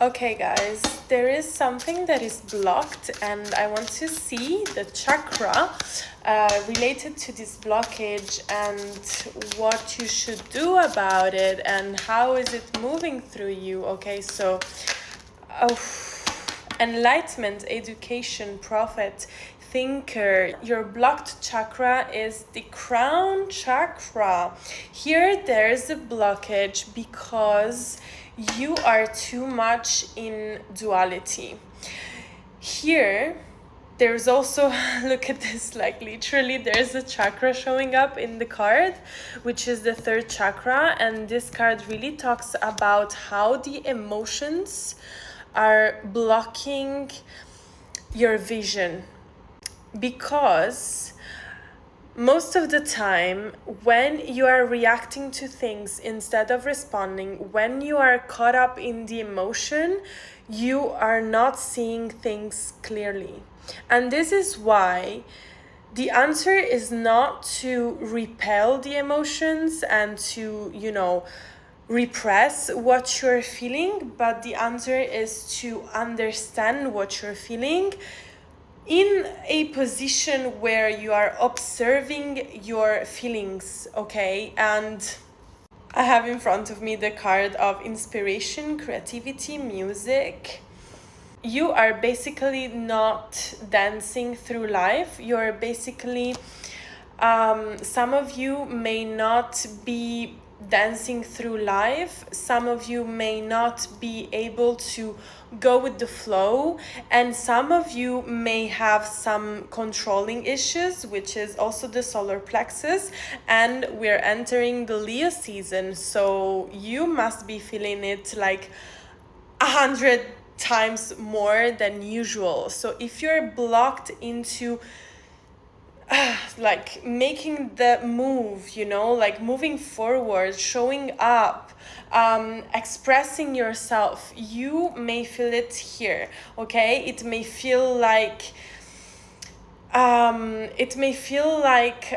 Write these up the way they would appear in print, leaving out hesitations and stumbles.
Okay, guys, there is something that is blocked, and I want to see the chakra related to this blockage and what you should do about it and how is it moving through you. Okay, so enlightenment, education, prophet, thinker. Your blocked chakra is the crown chakra. Here there's a blockage because you are too much in duality. Here there's also, look at this, like literally there's a chakra showing up in the card, which is the third chakra, and this card really talks about how the emotions are blocking your vision. Because most of the time, when you are reacting to things instead of responding, when you are caught up in the emotion, you are not seeing things clearly. And this is why the answer is not to repel the emotions and to, repress what you're feeling, but the answer is to understand what you're feeling in a position where you are observing your feelings, okay? And I have in front of me the card of inspiration, creativity, music. You are basically not dancing through life. You're basically, some of you may not be dancing through life. Some of you may not be able to go with the flow, and some of you may have some controlling issues, which is also the solar plexus, and we're entering the Leo season, so you must be feeling it like 100 times more than usual. So if you're blocked into like making the move, like moving forward, showing up, expressing yourself, you may feel it here, okay? It may feel like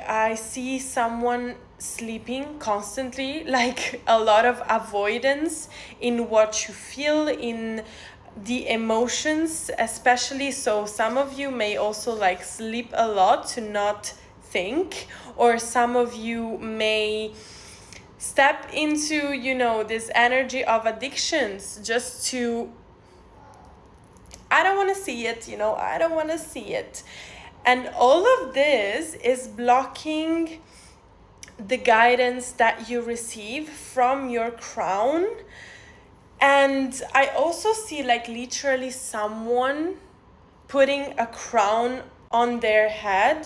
I see someone sleeping constantly, like a lot of avoidance in what you feel, in the emotions especially. So some of you may also like sleep a lot to not think, or some of you may step into this energy of addictions just to, I don't want to see it, I don't want to see it. And all of this is blocking the guidance that you receive from your crown. And I also see like literally someone putting a crown on their head.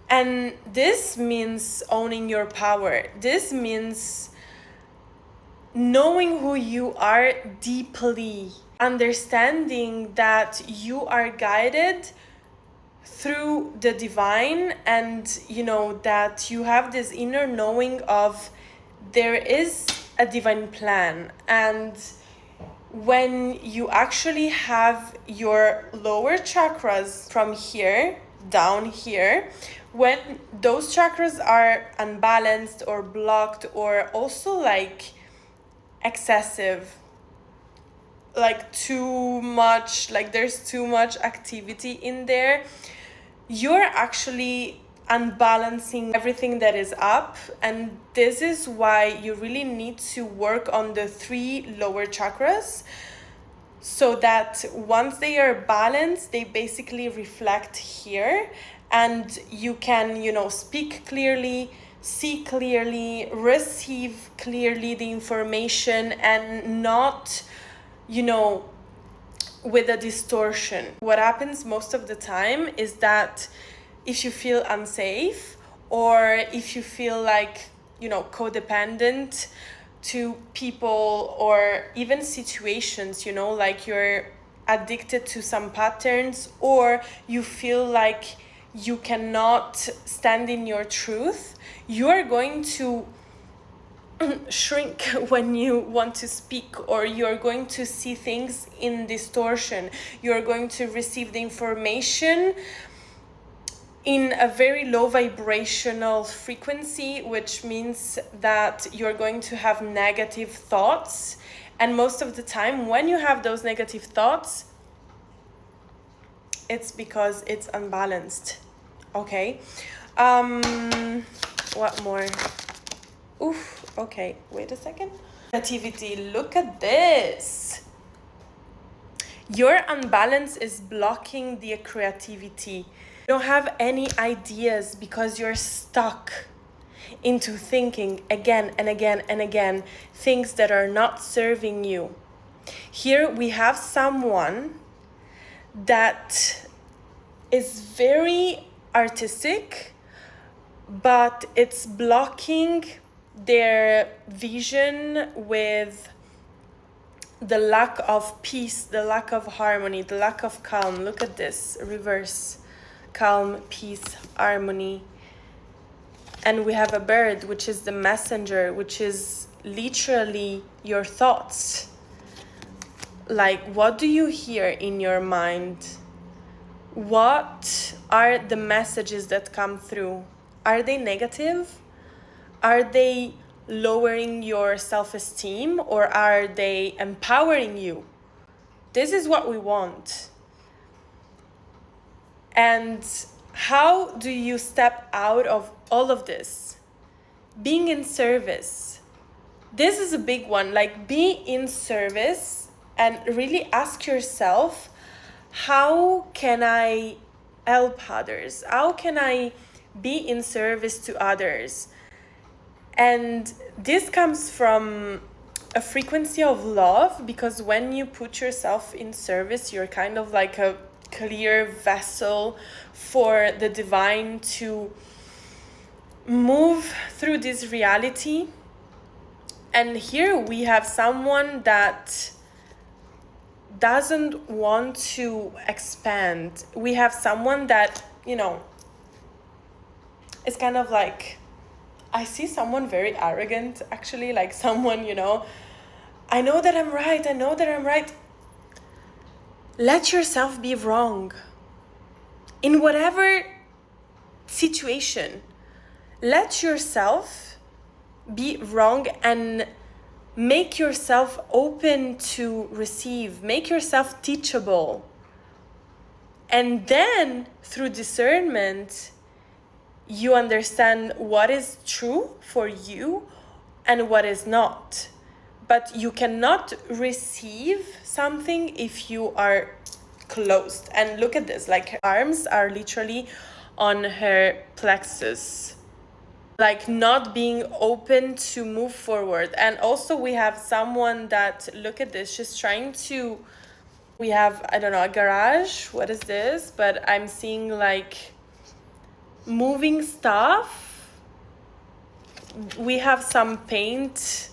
And this means owning your power. This means knowing who you are deeply, understanding that you are guided through the divine, and that you have this inner knowing of there is a divine plan. And when you actually have your lower chakras from here down here, when those chakras are unbalanced or blocked, or also like excessive, like too much, like there's too much activity in there, you're actually unbalancing everything that is up. And this is why you really need to work on the 3 lower chakras, so that once they are balanced, they basically reflect here, and you can speak clearly, see clearly, receive clearly the information, and not with a distortion. What happens most of the time is that if you feel unsafe, or if you feel like codependent to people or even situations, like you're addicted to some patterns, or you feel like you cannot stand in your truth, you are going to shrink when you want to speak, or you're going to see things in distortion. You're going to receive the information in a very low vibrational frequency, which means that you're going to have negative thoughts, And most of the time, when you have those negative thoughts, it's because it's unbalanced. Okay. What more? Oof. Okay. Wait a second. Creativity. Look at this. Your unbalance is blocking the creativity. You don't have any ideas because you're stuck into thinking again and again and again things that are not serving you. Here we have someone that is very artistic, but it's blocking their vision with the lack of peace, the lack of harmony, the lack of calm. Look at this, reverse. Calm, peace, harmony. And we have a bird, which is the messenger, which is literally your thoughts. Like, what do you hear in your mind? What are the messages that come through? Are they negative? Are they lowering your self-esteem, or are they empowering you? This is what we want. And how do you step out of all of this? Being in service. This is a big one. Like, be in service and really ask yourself, how can I help others? How can I be in service to others? And this comes from a frequency of love, because when you put yourself in service, you're kind of like a clear vessel for the divine to move through this reality. And here we have someone that doesn't want to expand. We have someone that, is kind of like, I see someone very arrogant, actually, like someone, I know that I'm right. Let yourself be wrong. In whatever situation, let yourself be wrong and make yourself open to receive. Make yourself teachable. And then, through discernment, you understand what is true for you and what is not. But you cannot receive something if you are closed. And look at this, like her arms are literally on her plexus, like not being open to move forward. And also we have someone that, look at this, she's trying to, we have, I don't know, a garage. What is this? But I'm seeing like moving stuff. We have some paint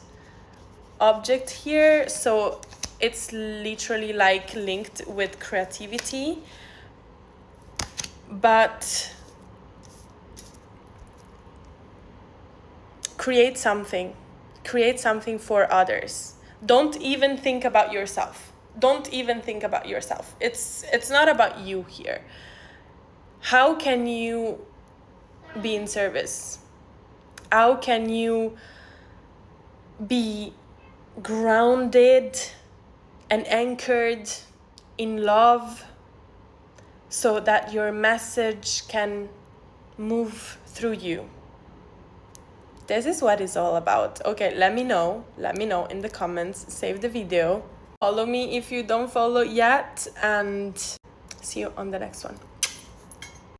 object here, so it's literally like linked with creativity. But create something for others. Don't even think about yourself. It's not about you here. How can you be in service? How can you be grounded and anchored in love so that your message can move through you? This is what it's all about. Okay, let me know in the comments. Save the video. Follow me if you don't follow yet, and see you on the next one.